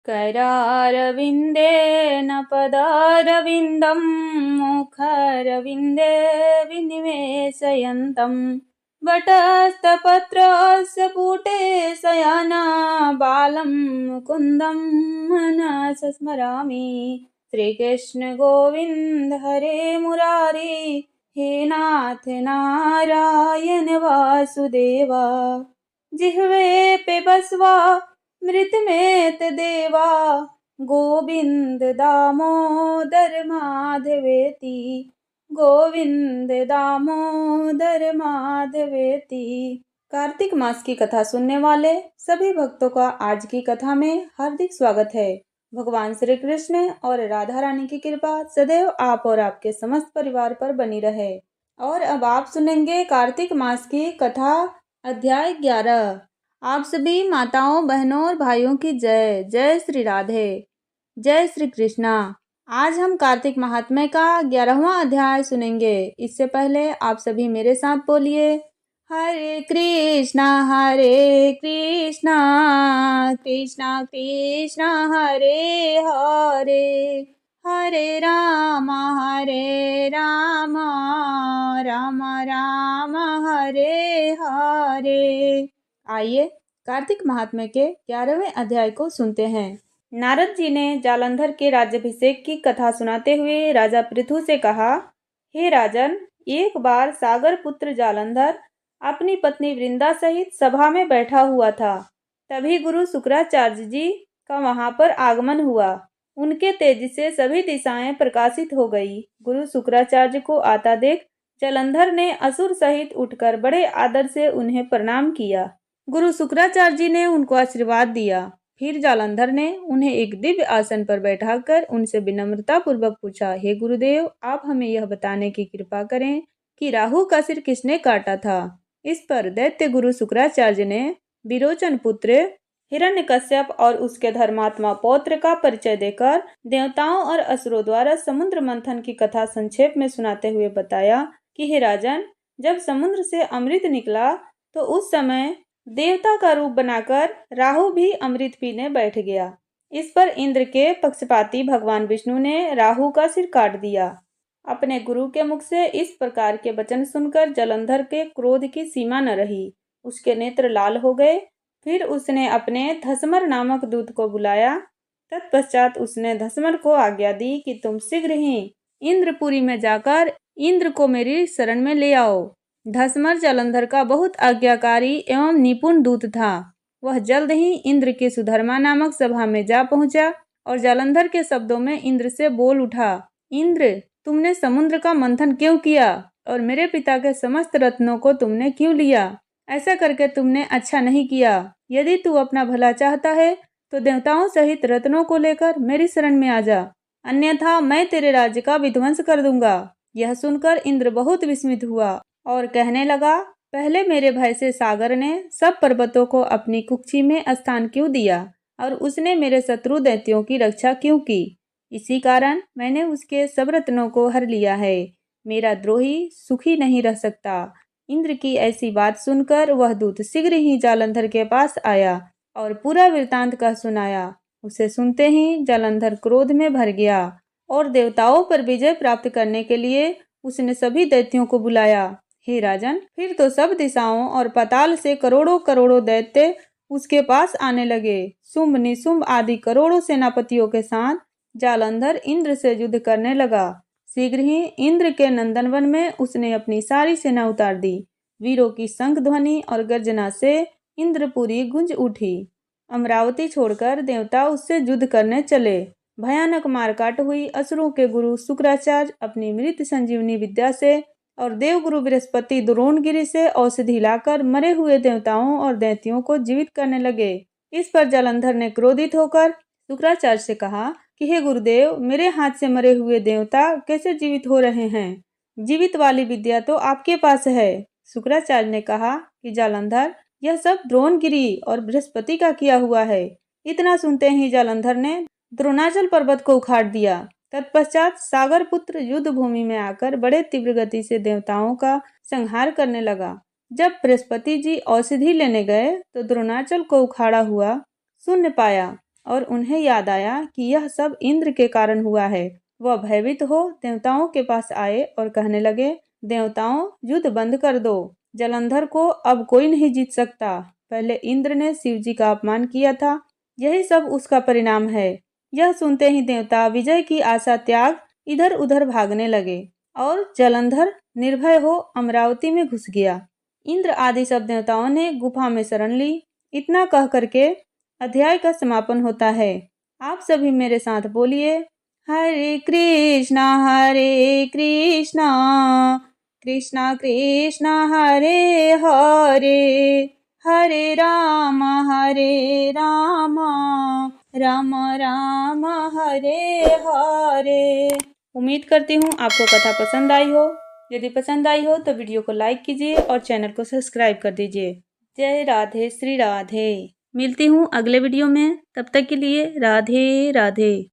करारविन्देन पदारविन्दं मुखारविन्दे विनिवेशयन्तं वटस्थपत्रस्य पुटे शयना बालं मुकुन्दं मनसा स्मरामि। श्रीकृष्ण गोविन्द हरे मुरारी, हे नाथ नारायण वासुदेवा। जिह्वे पे बसवा मृत में देवा, गोविंद दामोदर माधवेति, गोविंद दामोदर माधवेति। कार्तिक मास की कथा सुनने वाले सभी भक्तों का आज की कथा में हार्दिक स्वागत है। भगवान श्री कृष्ण और राधा रानी की कृपा सदैव आप और आपके समस्त परिवार पर बनी रहे। और अब आप सुनेंगे कार्तिक मास की कथा अध्याय 11। आप सभी माताओं, बहनों और भाइयों की जय जय श्री राधे, जय श्री कृष्णा। आज हम कार्तिक महात्म्य का 11वां अध्याय सुनेंगे। इससे पहले आप सभी मेरे साथ बोलिए, हरे कृष्णा कृष्णा कृष्णा हरे हरे, हरे राम राम राम हरे हरे। आइए कार्तिक महात्म्य के 11वें अध्याय को सुनते हैं। नारद जी ने जालंधर के राज्याभिषेक की कथा सुनाते हुए राजा पृथु से कहा, हे राजन, एक बार सागर पुत्र जालंधर अपनी पत्नी वृंदा सहित सभा में बैठा हुआ था। तभी गुरु शुक्राचार्य जी का वहां पर आगमन हुआ। उनके तेज से सभी दिशाएं प्रकाशित हो गई। गुरु शुक्राचार्य को आता देख जालंधर ने असुर सहित उठकर बड़े आदर से उन्हें प्रणाम किया। गुरु शुक्राचार्य जी ने उनको आशीर्वाद दिया। फिर जालंधर ने उन्हें एक दिव्य आसन पर बैठाकर उनसे विनम्रता पूर्वक पूछा, हे गुरुदेव, आप हमें यह बताने की कृपा करें कि राहु का सिर किसने काटा था। इस पर दैत्य गुरु शुक्राचार्य ने विरोचन पुत्र हिरण्यकश्यप और उसके धर्मात्मा पौत्र का परिचय देकर देवताओं और असुरों द्वारा समुद्र मंथन की कथा संक्षेप में सुनाते हुए बताया कि हे राजन, जब समुद्र से अमृत निकला तो उस समय देवता का रूप बनाकर राहु भी अमृत पीने बैठ गया। इस पर इंद्र के पक्षपाती भगवान विष्णु ने राहु का सिर काट दिया। अपने गुरु के मुख से इस प्रकार के वचन सुनकर जालंधर के क्रोध की सीमा न रही। उसके नेत्र लाल हो गए। फिर उसने अपने धसमर नामक दूत को बुलाया। तत्पश्चात उसने धसमर को आज्ञा दी कि तुम शीघ्र ही इंद्रपुरी में जाकर इंद्र को मेरी शरण में ले आओ। धसमर जालंधर का बहुत आज्ञाकारी एवं निपुण दूत था। वह जल्द ही इंद्र के सुधर्मा नामक सभा में जा पहुंचा और जालंधर के शब्दों में इंद्र से बोल उठा, इंद्र, तुमने समुद्र का मंथन क्यों किया और मेरे पिता के समस्त रत्नों को तुमने क्यों लिया? ऐसा करके तुमने अच्छा नहीं किया। यदि तू अपना भला चाहता है तो देवताओं सहित रत्नों को लेकर मेरी शरण में आ जा, अन्यथा मैं तेरे राज्य का विध्वंस कर दूंगा। यह सुनकर इंद्र बहुत विस्मित हुआ और कहने लगा, पहले मेरे भय से सागर ने सब पर्वतों को अपनी कुक्षी में स्थान क्यों दिया और उसने मेरे शत्रु दैत्यों की रक्षा क्यों की? इसी कारण मैंने उसके सब रत्नों को हर लिया है। मेरा द्रोही सुखी नहीं रह सकता। इंद्र की ऐसी बात सुनकर वह दूत शीघ्र ही जालंधर के पास आया और पूरा वृतांत कह सुनाया। उसे सुनते ही जालंधर क्रोध में भर गया और देवताओं पर विजय प्राप्त करने के लिए उसने सभी दैत्यों को बुलाया। हे राजन, फिर तो सब दिशाओं और पाताल से करोड़ों करोड़ों दैत्य उसके पास आने लगे। शुंभ निशुंभ आदि करोड़ों सेनापतियों के साथ जालंधर इंद्र से युद्ध करने लगा। शीघ्र ही इंद्र के नंदनवन में उसने अपनी सारी सेना उतार दी। वीरों की शंख ध्वनि और गर्जना से इंद्रपुरी गूंज उठी। अमरावती छोड़कर देवता उससे युद्ध करने चले। भयानक मारकाट हुई। असुरों के गुरु शुक्राचार्य अपनी मृत संजीवनी विद्या से और देवगुरु बृहस्पति द्रोणगिरि से औषधि लाकर मरे हुए देवताओं और दैत्यों को जीवित करने लगे। इस पर जालंधर ने क्रोधित होकर शुक्राचार्य से कहा कि हे गुरुदेव, मेरे हाथ से मरे हुए देवता कैसे जीवित हो रहे हैं? जीवित वाली विद्या तो आपके पास है। शुक्राचार्य ने कहा कि जालंधर, यह सब द्रोणगिरि और बृहस्पति का किया हुआ है। इतना सुनते ही जालंधर ने द्रोणाचल पर्वत को उखाड़ दिया। तत्पश्चात सागर पुत्र युद्ध भूमि में आकर बड़े तीव्र गति से देवताओं का संहार करने लगा। जब बृहस्पति जी औषधि लेने गए तो द्रोणाचल को उखाड़ा हुआ शून्य पाया। और उन्हें याद आया कि यह सब इंद्र के कारण हुआ है। वह भयभीत हो देवताओं के पास आए और कहने लगे, देवताओं, युद्ध बंद कर दो। जलंधर को अब कोई नहीं जीत सकता। पहले इंद्र ने शिव जी का अपमान किया था, यही सब उसका परिणाम है। यह सुनते ही देवता विजय की आशा त्याग इधर उधर भागने लगे और जलंधर निर्भय हो अमरावती में घुस गया। इंद्र आदि सब देवताओं ने गुफा में शरण ली। इतना कह करके अध्याय का समापन होता है। आप सभी मेरे साथ बोलिए, हरे कृष्णा कृष्णा कृष्णा हरे हरे, हरे राम राम राम हरे हरे। उम्मीद करती हूँ आपको कथा पसंद आई हो। यदि पसंद आई हो तो वीडियो को लाइक कीजिए और चैनल को सब्सक्राइब कर दीजिए। जय राधे श्री राधे। मिलती हूँ अगले वीडियो में, तब तक के लिए राधे राधे।